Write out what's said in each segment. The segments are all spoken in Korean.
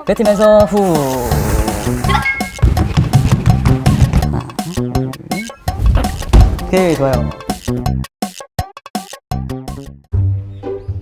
뱉으면서 후. 하나, 둘. 오케이, 좋아요.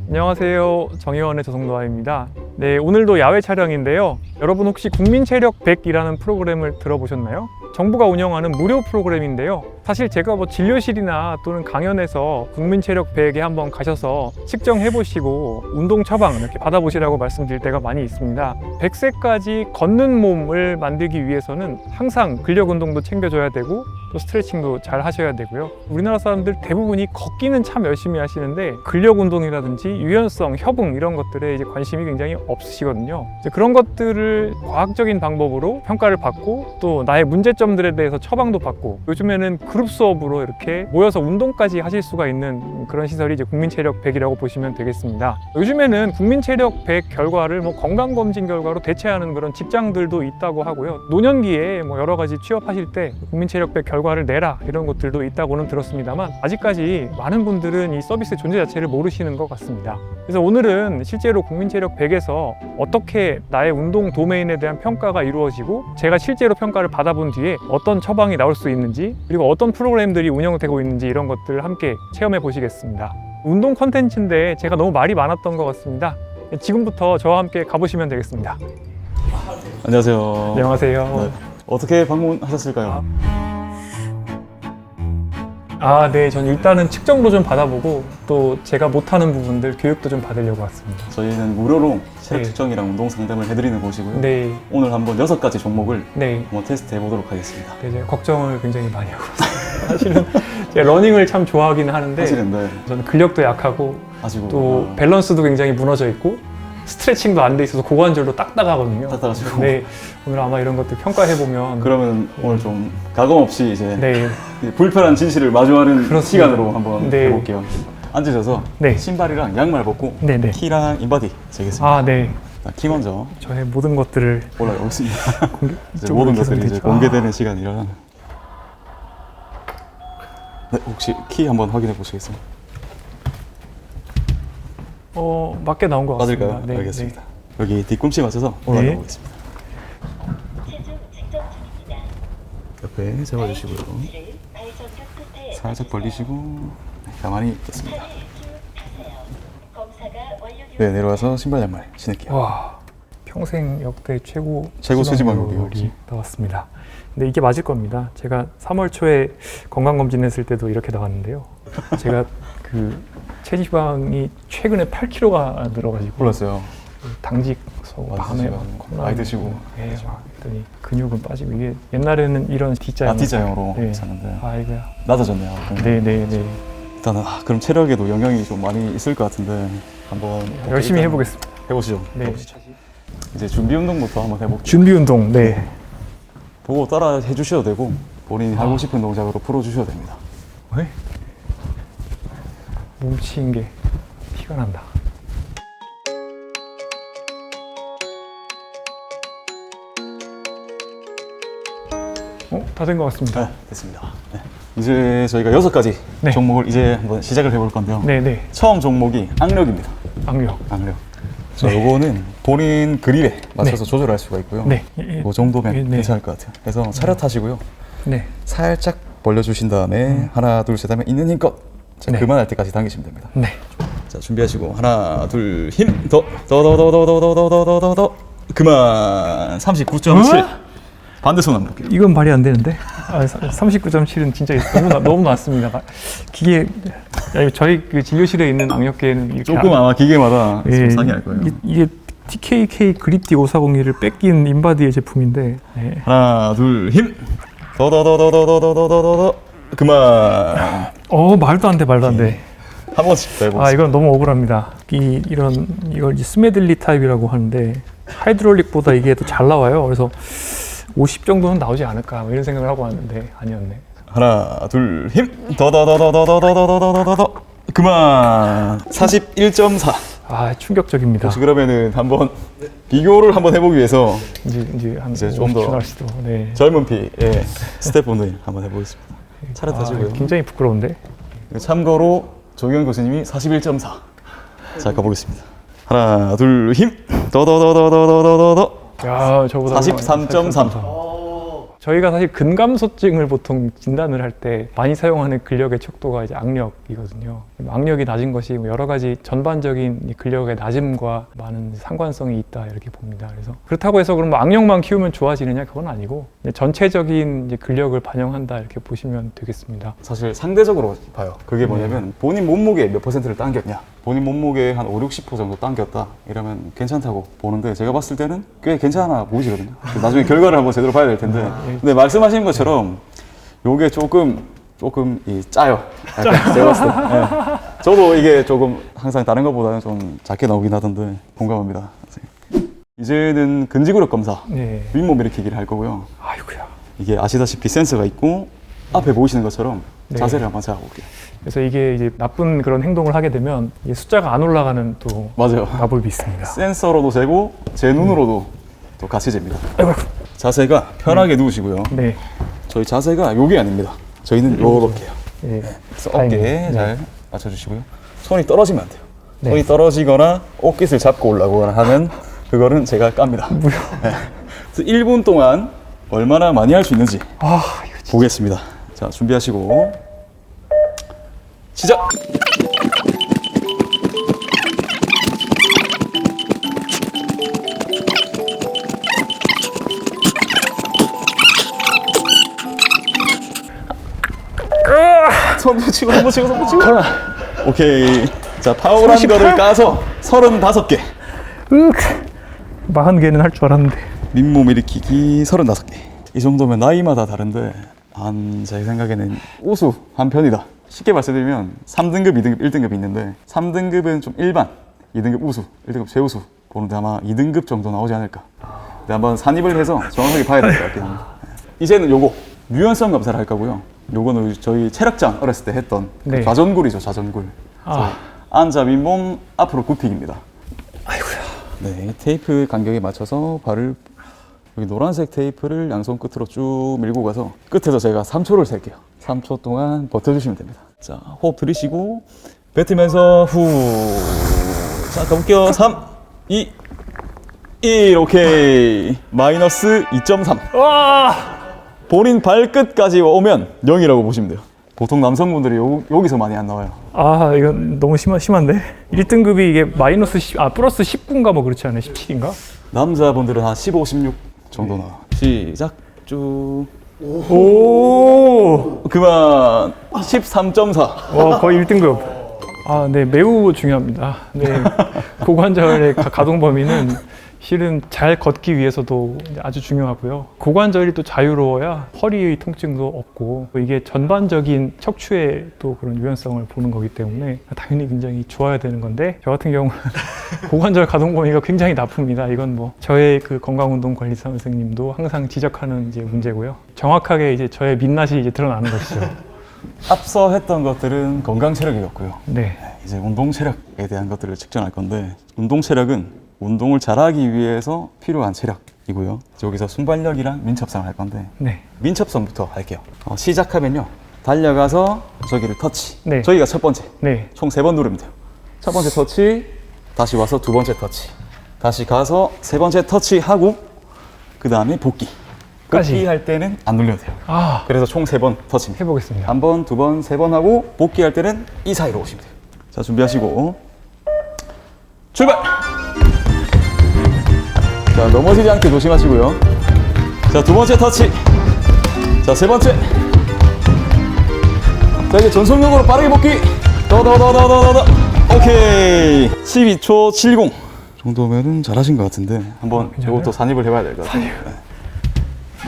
안녕하세요. 정의원의 조성노아입니다. 네, 오늘도 야외 촬영인데요. 여러분 혹시 국민체력 100이라는 프로그램을 들어보셨나요? 정부가 운영하는 무료 프로그램인데요. 사실 제가 뭐 진료실이나 또는 강연에서 국민체력 100에 한번 가셔서 측정해보시고 운동 처방 이렇게 받아보시라고 말씀드릴 때가 많이 있습니다. 100세까지 걷는 몸을 만들기 위해서는 항상 근력 운동도 챙겨줘야 되고 또 스트레칭도 잘 하셔야 되고요. 우리나라 사람들 대부분이 걷기는 참 열심히 하시는데 근력 운동이라든지 유연성, 협응 이런 것들에 이제 관심이 굉장히 없으시거든요. 이제 그런 것들을 과학적인 방법으로 평가를 받고 또 나의 문제점들에 대해서 처방도 받고 요즘에는 그룹 수업으로 이렇게 모여서 운동까지 하실 수가 있는 그런 시설이 이제 국민체력 100이라고 보시면 되겠습니다. 요즘에는 국민체력 100 결과를 뭐 건강검진 결과로 대체하는 그런 직장들도 있다고 하고요. 노년기에 뭐 여러 가지 취업하실 때 국민체력 100 결과를 내라 이런 것들도 있다고는 들었습니다만 아직까지 많은 분들은 이 서비스의 존재 자체를 모르시는 것 같습니다. 그래서 오늘은 실제로 국민체력 100에서 어떻게 나의 운동 도메인에 대한 평가가 이루어지고 제가 실제로 평가를 받아본 뒤에 어떤 처방이 나올 수 있는지 그리고 어떤 프로그램들이 운영되고 있는지 이런 것들을 함께 체험해 보시겠습니다. 운동 컨텐츠인데 제가 너무 말이 많았던 것 같습니다. 지금부터 저와 함께 가보시면 되겠습니다. 안녕하세요. 안녕하세요. 네. 어떻게 방문하셨을까요? 네. 전 일단은 측정도 좀 받아보고 또 제가 못하는 부분들 교육도 좀 받으려고 왔습니다. 저희는 무료로 체력 네. 측정이랑 운동 상담을 해드리는 곳이고요. 네. 오늘 한번 6가지 종목을 네. 한번 테스트 해보도록 하겠습니다. 네, 제가 걱정을 굉장히 많이 하고 있어요. 사실은 제가 러닝을 참 좋아하기는 하는데 사실은 네. 저는 근력도 약하고 아시고 또 밸런스도 굉장히 무너져 있고 스트레칭도 안 돼 있어서 고관절도 딱딱하거든요. 딱딱하시고. 네, 오늘 아마 이런 것들 평가해보면 그러면 오늘 좀 가감 없이 이제 네, 불편한 진실을 마주하는 그렇습니다. 시간으로 한번 네. 해볼게요. 앉으셔서 네. 신발이랑 양말 벗고 네, 네. 키랑 인바디 재겠습니다. 네. 자, 키 먼저 저의 모든 것들을 올라가겠습니다. 이제 이쪽으로 모든 이렇게 것들이 이제 되죠. 공개되는 시간이라. 네, 혹시 키 한번 확인해 보시겠어요? 맞게 나온 것 같습니다. 맞을까요? 네, 알겠습니다. 여기 뒤꿈치 맞춰서 올라가 네. 보겠습니다. 옆에 잡아주시고요. 살짝 벌리시고 네, 가만히 있겠습니다. 네, 내려와서 신발 양말 신을게요. 와, 평생 역대 최고 수지방률이 나왔습니다. 근데 이게 맞을 겁니다. 제가 3월 초에 건강검진했을 때도 이렇게 나왔는데요. 제가 그 체지방이 최근에 8kg가 늘어가지고 올랐어요. 당직 서고 밤에 막 컵라면 많이 드시고. 네, 막 했더니 근육은 빠지고 이게 옛날에는 이런 D자형 D자형으로 네. 샀는데 아이고야. 낮아졌네요. 네네네. 일단은 그럼 체력에도 영향이 좀 많이 있을 것 같은데 한번 열심히 일단 해보겠습니다. 해보시죠. 네. 해보시죠. 이제 준비 운동부터 한번 해볼게요. 준비 운동. 네. 보고 따라 해주셔도 되고 본인이 하고 싶은 동작으로 풀어주셔도 됩니다. 왜? 몸치인 게 티가 난다. 다 된 것 같습니다. 네, 됐습니다. 네. 이제 저희가 6가지 네. 종목을 이제 한번 시작을 해볼 건데요. 네네. 처음 종목이 악력입니다. 악력. 악력. 자, 요거는 본인 그립에 맞춰서 네. 조절할 수가 있고요. 네. 이 정도면 네. 괜찮을 것 같아요. 그래서 차렷하시고요. 네. 살짝 벌려주신 다음에 하나, 둘, 셋 하면 있는 힘껏 자, 네. 그만할 때까지 당기시면 됩니다. 네. 자, 준비하시고 하나, 둘, 힘! 더 그만! 39.7 반대 손 한번 볼게요. 이건 말이 안 되는데. 39.7은 진짜 너무 낮습니다. 기계 저희 그 진료실에 있는 악력계는 이렇게 조금 아마 기계마다 좀 예, 상이할 거예요. 이게 TKK 그립디 540E를 뺏긴 인바디의 제품인데. 네. 하나, 둘, 힘! 더 그만! 말도 안 돼, 말도 안 돼. 한 번씩 더 해보겠습니다. 이건 너무 억울합니다. 이걸 이제 스메들리 타입이라고 하는데 하이드롤릭보다 이게 더 잘 나와요. 그래서 50 정도는 나오지 않을까 이런 생각을 하고 왔는데 아니었네. 하나, 둘, 힘! 더 그만! 41.4 충격적입니다. 혹시 그러면은 한번 비교를 한번 해보기 위해서 이제 좀 더 네. 젊은 피의 스태프분들 한번 해보겠습니다. 차렷하시고요. 굉장히 부끄러운데. 참고로 조경 교수님이 41.4. 자, 가보겠습니다. 하나, 둘, 힘! 더 야, 저보다 43.3. 저희가 사실 근감소증을 보통 진단을 할 때 많이 사용하는 근력의 척도가 이제 악력이거든요. 악력이 낮은 것이 여러 가지 전반적인 이 근력의 낮음과 많은 상관성이 있다 이렇게 봅니다. 그래서 그렇다고 해서 그럼 뭐 악력만 키우면 좋아지느냐 그건 아니고 전체적인 이제 근력을 반영한다 이렇게 보시면 되겠습니다. 사실 상대적으로 봐요. 그게 뭐냐면 본인 몸무게 몇 퍼센트를 당겼냐. 본인 몸무게 한 5, 60% 정도 당겼다 이러면 괜찮다고 보는데 제가 봤을 때는 꽤 괜찮아 보이시거든요. 나중에 결과를 한번 제대로 봐야 될 텐데 근데 말씀하신 것처럼 요게 조금 짜요. 약간 제가 봤을 때. 네. 저도 이게 조금 항상 다른 것보다는 좀 작게 나오긴 하던데 공감합니다. 이제는 근지구력 검사, 네. 윗몸 일으키기를 할 거고요. 아이고야. 이게 아시다시피 센서가 있고 앞에 보이시는 것처럼 네. 자세를 한번 잡아볼게요. 그래서 이게 이제 나쁜 그런 행동을 하게 되면 이게 숫자가 안 올라가는 또 맞아요. 마법이 있습니다. 센서로도 재고 제 눈으로도 또 같이 잽니다. 아이고. 자세가 편하게 누우시고요. 네. 저희 자세가 요게 아닙니다. 저희는 요렇게요. 네. 그래서 다행이네요. 어깨에 네. 잘 맞춰주시고요. 손이 떨어지면 안 돼요. 네. 손이 떨어지거나 옷깃을 잡고 올라오거나 하면 그거는 제가 깝니다. 네. 그래서 1분 동안 얼마나 많이 할 수 있는지 아, 이거 진짜. 보겠습니다. 자, 준비하시고 시작! 손 붙이고 손 붙이고 손 붙이고 오케이. 자, 파워란 38? 거를 까서 35개 40개는 할 줄 알았는데. 민몸 일으키기 35개. 이 정도면 나이마다 다른데 제 생각에는 우수 한 편이다. 쉽게 말씀드리면 3등급, 2등급, 1등급이 있는데 3등급은 좀 일반, 2등급 우수, 1등급 최우수 보는데 아마 2등급 정도 나오지 않을까. 근데 한번 산입을 해서 정확하게 봐야 될 것 같긴 합니다. 이제는 요거 유연성 검사를 할 거고요. 요거는 저희 체력장 어렸을 때 했던 그 네. 좌전굴이죠, 좌전굴. 아. 앉아 윗몸 앞으로 굽히기입니다. 네, 테이프 간격에 맞춰서 발을 여기 노란색 테이프를 양손 끝으로 쭉 밀고 가서 끝에서 제가 3초를 셀게요. 3초 동안 버텨주시면 됩니다. 자, 호흡 들이쉬고 뱉으면서 후. 자, 가볼게요. 3, 2, 1. 오케이. 마이너스 2.3. 와! 본인 발끝까지 오면 0이라고 보시면 돼요. 보통 남성분들이 여기서 많이 안 나와요. 아, 이건 너무 심한데? 1등급이 이게 마이너스 10, 플러스 19인가 뭐 그렇지 않아요? 17인가? 남자분들은 한 15, 16 정도 나와. 시작. 쭉. 오! 그만. 13.4. 와, 거의 1등급. 아, 네, 매우 중요합니다. 네, 고관절의 가동 범위는 실은 잘 걷기 위해서도 아주 중요하고요. 고관절이 또 자유로워야 허리의 통증도 없고 이게 전반적인 척추의 또 그런 유연성을 보는 거기 때문에 당연히 굉장히 좋아야 되는 건데 저 같은 경우는 고관절 가동 범위가 굉장히 나쁩니다. 이건 뭐 저의 그 건강운동관리사 선생님도 항상 지적하는 이제 문제고요. 정확하게 이제 저의 민낯이 이제 드러나는 것이죠. 앞서 했던 것들은 건강 체력이었고요. 네. 이제 운동 체력에 대한 것들을 측정할 건데 운동 체력은 운동을 잘하기 위해서 필요한 체력이고요. 여기서 순발력이랑 민첩성을 할 건데 네. 민첩성부터 할게요. 시작하면요. 달려가서 저기를 터치. 네. 저기가 첫 번째. 네. 총 3번 누르면 돼요. 첫 번째 터치, 다시 와서 두 번째 터치. 다시 가서 세 번째 터치하고 그 다음에 복귀. 까지. 복귀할 때는 안 눌려도 돼요. 아, 그래서 총 3번 터치입니다. 해보겠습니다. 한 번, 두 번, 세 번 하고 복귀할 때는 이 사이로 오시면 돼요. 자, 준비하시고 출발! 자, 넘어지지 않게 조심하시고요. 자, 두 번째 터치. 자, 세 번째. 자, 이제 전속력으로 빠르게 복귀. 더. 오케이. 12초 70 정도면은 잘하신 것 같은데 한번 이것도 산입을 해봐야 될 것 같아요. 네.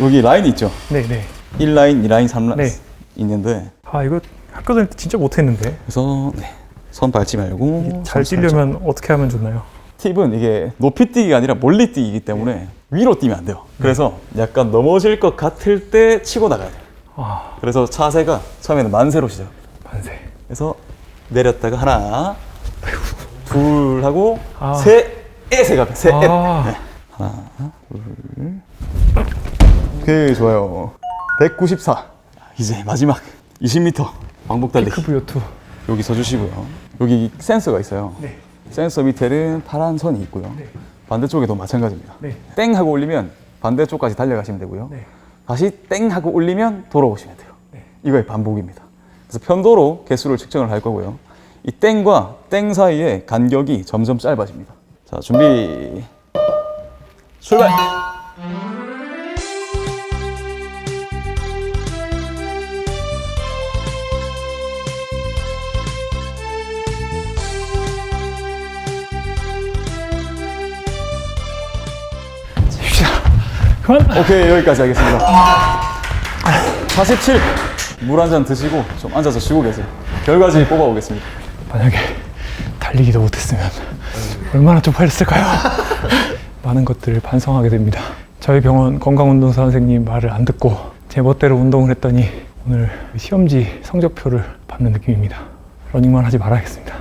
여기 라인이 있죠. 네, 네. 1라인, 2라인, 3라인 네. 있는데 아, 이거 학교 다닐 때 진짜 못했는데. 그래서 손 밟지 말고 잘 손 뛰려면 어떻게 하면 좋나요? 팁은 이게 높이 뛰기가 아니라 멀리 뛰기이기 때문에 위로 뛰면 안 돼요. 그래서 약간 넘어질 것 같을 때 치고 나가야 돼요. 아, 그래서 차세가 처음에는 만세로 시작. 만세. 그래서 내렸다가 하나, 둘 하고 아. 셋에세가 셋. 아. 네. 하나, 둘. 오케이, 좋아요. 194. 이제 마지막 20m 왕복 달리기. 피크부요2. 여기 서주시고요. 여기 센서가 있어요. 네. 센서 밑에는 파란 선이 있고요. 네. 반대쪽에도 마찬가지입니다. 네. 땡 하고 올리면 반대쪽까지 달려가시면 되고요. 네. 다시 땡 하고 올리면 돌아오시면 돼요. 네. 이거의 반복입니다. 그래서 편도로 개수를 측정을 할 거고요. 이 땡과 땡 사이의 간격이 점점 짧아집니다. 자, 준비, 출발! 그만. 오케이, 여기까지 하겠습니다. 47! 물 한 잔 드시고 좀 앉아서 쉬고 계세요. 결과지 뽑아오겠습니다. 만약에 달리기도 못했으면 얼마나 쪽팔렸을까요? 많은 것들을 반성하게 됩니다. 저희 병원 건강운동사 선생님 말을 안 듣고 제 멋대로 운동을 했더니 오늘 시험지 성적표를 받는 느낌입니다. 러닝만 하지 말아야겠습니다.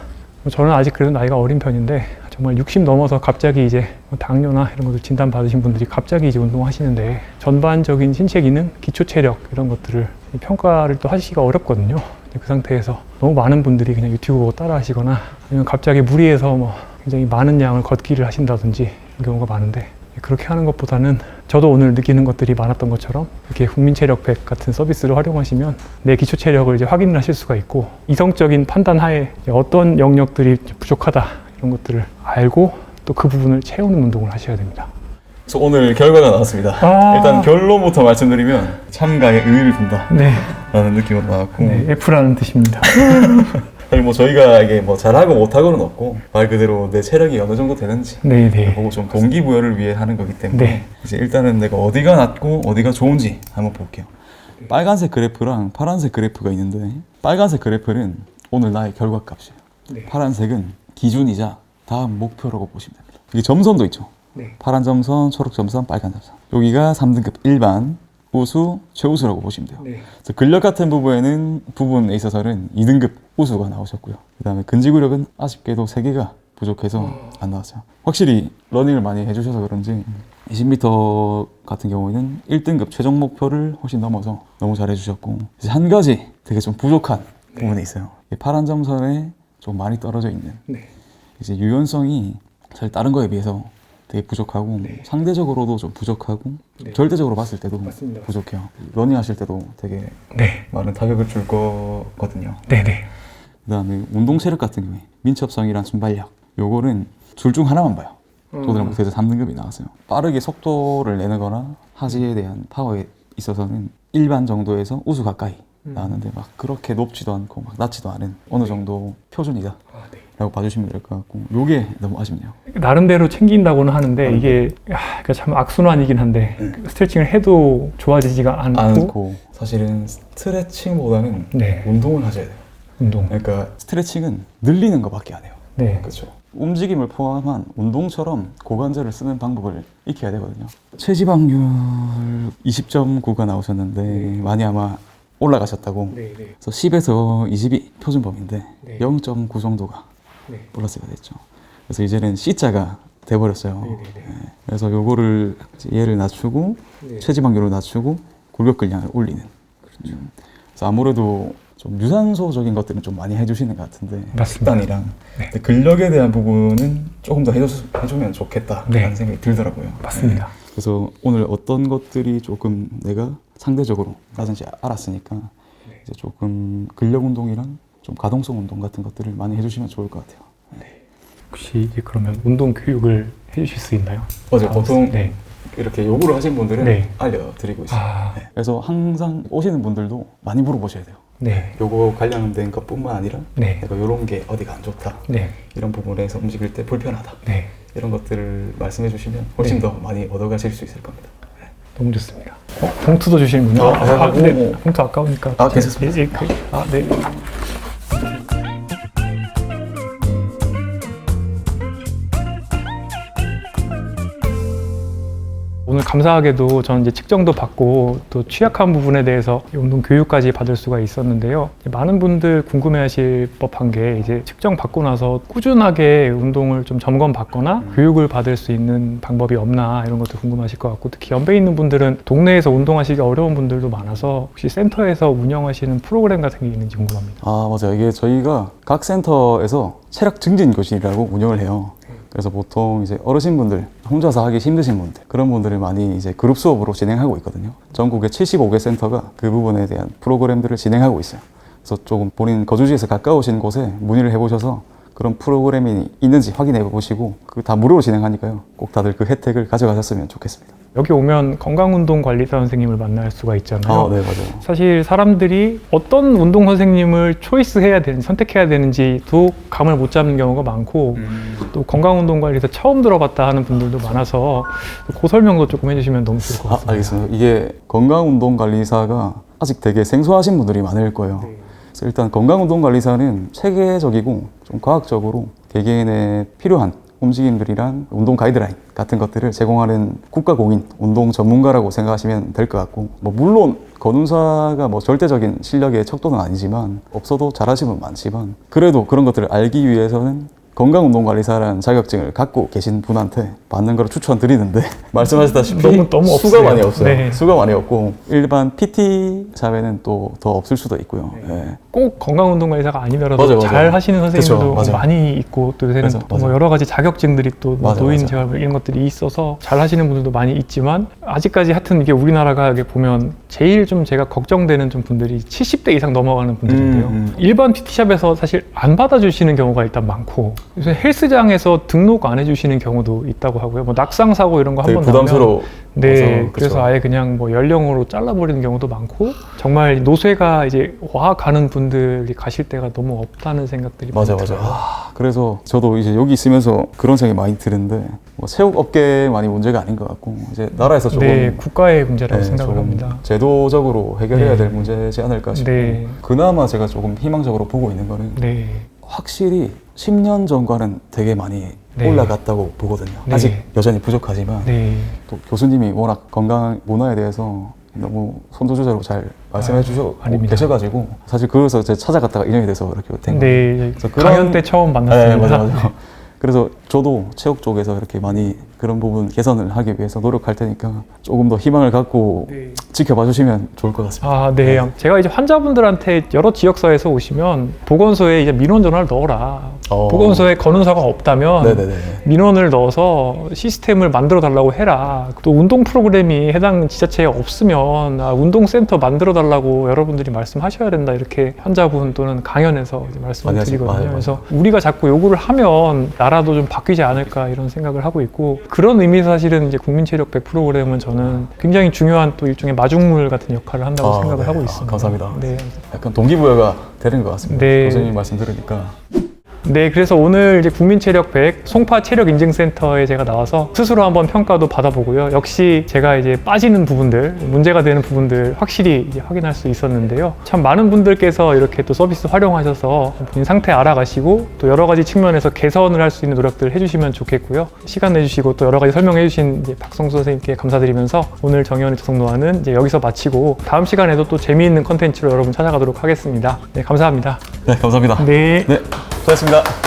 저는 아직 그래도 나이가 어린 편인데 정말 60 넘어서 갑자기 이제 당뇨나 이런 것들 진단 받으신 분들이 갑자기 이제 운동하시는데 전반적인 신체 기능, 기초 체력 이런 것들을 평가를 또 하시기가 어렵거든요. 그 상태에서 너무 많은 분들이 그냥 유튜브 보고 따라 하시거나 아니면 갑자기 무리해서 뭐 굉장히 많은 양을 걷기를 하신다든지 이런 경우가 많은데 그렇게 하는 것보다는 저도 오늘 느끼는 것들이 많았던 것처럼 이렇게 국민체력 100 같은 서비스를 활용하시면 내 기초 체력을 이제 확인을 하실 수가 있고 이성적인 판단 하에 어떤 영역들이 부족하다 이런 것들을 알고 또 그 부분을 채우는 운동을 하셔야 됩니다. 그래서 오늘 결과가 나왔습니다. 일단 결론부터 말씀드리면 참가에 의의를 둔다 네. 라는 느낌으로 나왔고 네, F라는 뜻입니다. 사실 뭐 저희가 이게 뭐 잘하고 못하고는 없고 말 그대로 내 체력이 어느 정도 되는지 네, 네. 보고 좀 동기부여를 위해 하는 거기 때문에 네. 이제 일단은 내가 어디가 낫고 어디가 좋은지 한번 볼게요. 빨간색 그래프랑 파란색 그래프가 있는데 빨간색 그래프는 오늘 나의 결과값이에요. 네. 파란색은 기준이자 다음 목표라고 보시면 됩니다. 이게 점선도 있죠. 네. 파란 점선, 초록 점선, 빨간 점선. 여기가 3등급 일반, 우수, 최우수라고 보시면 돼요. 네. 그래서 근력 같은 부분에 있어서는 2등급 우수가 나오셨고요. 그 다음에 근지구력은 아쉽게도 3개가 부족해서 안 나왔어요. 확실히 러닝을 많이 해주셔서 그런지 20m 같은 경우에는 1등급 최종 목표를 훨씬 넘어서 너무 잘해주셨고 이제 한 가지 되게 좀 부족한 부분이 있어요. 이 파란 점선에 좀 많이 떨어져 있는 네. 이제 유연성이 사실 다른 거에 비해서 되게 부족하고 상대적으로도 좀 부족하고 절대적으로 봤을 때도 맞습니다. 부족해요. 러닝 하실 때도 되게 네. 많은 타격을 줄 거거든요. 네. 네. 그다음에 운동 체력 같은 경우에 민첩성이랑 순발력 요거는 둘 중 하나만 봐요. 저들은 그래서 3등급이 나왔어요. 빠르게 속도를 내는 거나 하지에 대한 파워에 있어서는 일반 정도에서 우수 가까이 나왔는데 막 그렇게 높지도 않고 막 낮지도 않은 어느 정도 표준이다 라고 봐주시면 될 것 같고 요게 너무 아쉽네요. 나름대로 챙긴다고는 하는데 이게 그러니까 참 악순환이긴 한데 스트레칭을 해도 좋아지지가 않고 사실은 스트레칭보다는 네. 운동을 하셔야 돼요. 운동. 그러니까 스트레칭은 늘리는 것밖에 안 해요. 네. 그렇죠. 움직임을 포함한 운동처럼 고관절을 쓰는 방법을 익혀야 되거든요. 체지방률 20.9가 나오셨는데 많이 아마 올라가셨다고. 네. 네. 그래서 10에서 20이 표준범인데 네. 0.9 정도가 네. 플러스가 됐죠. 그래서 이제는 C자가 돼버렸어요. 네. 그래서 요거를 얘를 낮추고 네. 체지방률을 낮추고 골격근량을 올리는. 그렇죠. 그래서 아무래도 좀 유산소적인 것들은 좀 많이 해주시는 것 같은데 맞습니다. 식단이랑 네. 근데 근력에 대한 부분은 조금 더 해주면 좋겠다라는 네. 생각이 들더라고요. 맞습니다. 네. 그래서 오늘 어떤 것들이 조금 내가 상대적으로 낮은지 알았으니까 이제 조금 근력 운동이랑 좀 가동성 운동 같은 것들을 많이 해주시면 좋을 것 같아요. 혹시 이제 그러면 운동 교육을 해주실 수 있나요? 맞아요. 보통 네. 이렇게 요구를 하신 분들은 네. 알려드리고 있어요. 아. 네. 그래서 항상 오시는 분들도 많이 물어보셔야 돼요. 네. 요거 관련된 것뿐만 아니라 네. 내가 요런 게 어디가 안 좋다 네. 이런 부분에서 움직일 때 불편하다 네. 이런 것들을 말씀해 주시면 훨씬 네. 더 많이 얻어가실 수 있을 겁니다. 너무 좋습니다. 봉투도 주시는군요. 네. 봉투 아까우니까. 아, 괜찮습니다. 네. 오늘 감사하게도 저는 이제 측정도 받고 또 취약한 부분에 대해서 운동 교육까지 받을 수가 있었는데요. 많은 분들 궁금해하실 법한 게 이제 측정 받고 나서 꾸준하게 운동을 좀 점검 받거나 교육을 받을 수 있는 방법이 없나 이런 것도 궁금하실 것 같고 특히 연배 있는 분들은 동네에서 운동하시기 어려운 분들도 많아서 혹시 센터에서 운영하시는 프로그램 같은 게 있는지 궁금합니다. 아 맞아요. 이게 저희가 각 센터에서 체력 증진 교실이라고 운영을 해요. 그래서 보통 이제 어르신분들 혼자서 하기 힘드신 분들 그런 분들을 많이 이제 그룹 수업으로 진행하고 있거든요. 전국에 75개 센터가 그 부분에 대한 프로그램들을 진행하고 있어요. 그래서 조금 본인 거주지에서 가까우신 곳에 문의를 해보셔서 그런 프로그램이 있는지 확인해 보시고 그 다 무료로 진행하니까요. 꼭 다들 그 혜택을 가져가셨으면 좋겠습니다. 여기 오면 건강운동관리사 선생님을 만날 수가 있잖아요. 네, 맞아요. 사실 사람들이 어떤 운동 선생님을 초이스해야 되는지 선택해야 되는지도 감을 못 잡는 경우가 많고 또 건강운동관리사 처음 들어봤다 하는 분들도 많아서 그 설명도 조금 해주시면 너무 좋을 것 같습니다. 알겠습니다. 이게 건강운동관리사가 아직 되게 생소하신 분들이 많을 거예요. 그래서 일단 건강운동관리사는 체계적이고 좀 과학적으로 개개인의 필요한 움직임들이랑 운동 가이드라인 같은 것들을 제공하는 국가공인 운동 전문가라고 생각하시면 될 것 같고, 뭐 물론 건운사가 뭐 절대적인 실력의 척도는 아니지만 없어도 잘하시는 분 많지만 그래도 그런 것들을 알기 위해서는 건강운동관리사라는 자격증을 갖고 계신 분한테 받는 걸 추천드리는데 말씀하셨다시피 너무 수가 없어요. 많이 없어요. 네. 수가 많이 없고 일반 PT 사회는 또 더 없을 수도 있고요. 네. 꼭 건강운동관리사가 아니더라도 맞아요. 잘 하시는 선생님들도 그쵸, 맞아요. 많이 있고 또 요새는 맞아요, 또 뭐 맞아요. 여러 가지 자격증들이 또 맞아요, 노인 맞아요. 재활 이런 것들이 있어서 잘 하시는 분들도 많이 있지만 아직까지 하여튼 이게 우리나라가 이렇게 보면 제일 좀 제가 걱정되는 좀 분들이 70대 이상 넘어가는 분들인데요. 일반 PT샵에서 사실 안 받아주시는 경우가 일단 많고 요새 헬스장에서 등록 안 해주시는 경우도 있다고 하고요. 뭐 낙상 사고 이런 거 한 되게 번 나면 부담스러워. 네, 그래서 그쵸. 아예 그냥 뭐 연령으로 잘라버리는 경우도 많고 정말 노쇠가 이제 와 가는 분들이 가실 때가 너무 없다는 생각들이 맞아, 많이 맞아. 들어요. 그래서 저도 이제 여기 있으면서 그런 생각이 많이 드는데 뭐 체육업계만이 문제가 아닌 것 같고 이제 나라에서 조금 네, 국가의 문제라고 네, 생각을 조금 합니다. 제도적으로 해결해야 네. 될 문제지 않을까 싶고 네. 그나마 제가 조금 희망적으로 보고 있는 거는 네, 확실히 10년 전과는 되게 많이 네. 올라갔다고 보거든요. 네. 아직 여전히 부족하지만 네, 또 교수님이 워낙 건강 문화에 대해서 너무 손도주자로 잘 말씀해 주시고 아닙니다. 계셔가지고 사실 그래서 제가 찾아갔다가 인연이 돼서 이렇게 된 거예요. 네, 그래서 그런- 강연 때 처음 네, 만났습니다. 맞아요. 그래서 저도 체육 쪽에서 이렇게 많이 그런 부분 개선을 하기 위해서 노력할 테니까 조금 더 희망을 갖고 네. 지켜봐 주시면 좋을 것 같습니다. 아, 네. 제가 이제 환자분들한테 여러 지역사에서 오시면 보건소에 이제 민원 전화를 넣어라. 보건소에 건운사가 없다면 네네네. 민원을 넣어서 시스템을 만들어 달라고 해라. 또 운동 프로그램이 해당 지자체에 없으면 운동센터 만들어 달라고 여러분들이 말씀하셔야 된다. 이렇게 환자분 또는 강연에서 이제 말씀을 많이 드리거든요. 맞아요. 그래서 우리가 자꾸 요구를 하면 나라도 좀 바뀌지 않을까 이런 생각을 하고 있고 그런 의미에서 사실은 이제 국민체력 100 프로그램은 저는 굉장히 중요한 또 일종의 마중물 같은 역할을 한다고 생각을 네. 하고 있습니다. 감사합니다. 네. 약간 동기부여가 되는 것 같습니다. 네. 교수님 말씀 들으니까. 네, 그래서 오늘 이제 국민체력 100 송파 체력인증센터에 제가 나와서 스스로 한번 평가도 받아보고요. 역시 제가 이제 빠지는 부분들, 문제가 되는 부분들 확실히 이제 확인할 수 있었는데요. 참 많은 분들께서 이렇게 또 서비스 활용하셔서 본인 상태 알아가시고 또 여러 가지 측면에서 개선을 할 수 있는 노력들을 해주시면 좋겠고요. 시간 내주시고 또 여러 가지 설명해주신 이제 박성수 선생님께 감사드리면서 오늘 정의원의 조성노화는 이제 여기서 마치고 다음 시간에도 또 재미있는 컨텐츠로 여러분 찾아가도록 하겠습니다. 네, 감사합니다. 네, 감사합니다. 네. 네, 수고하셨습니다.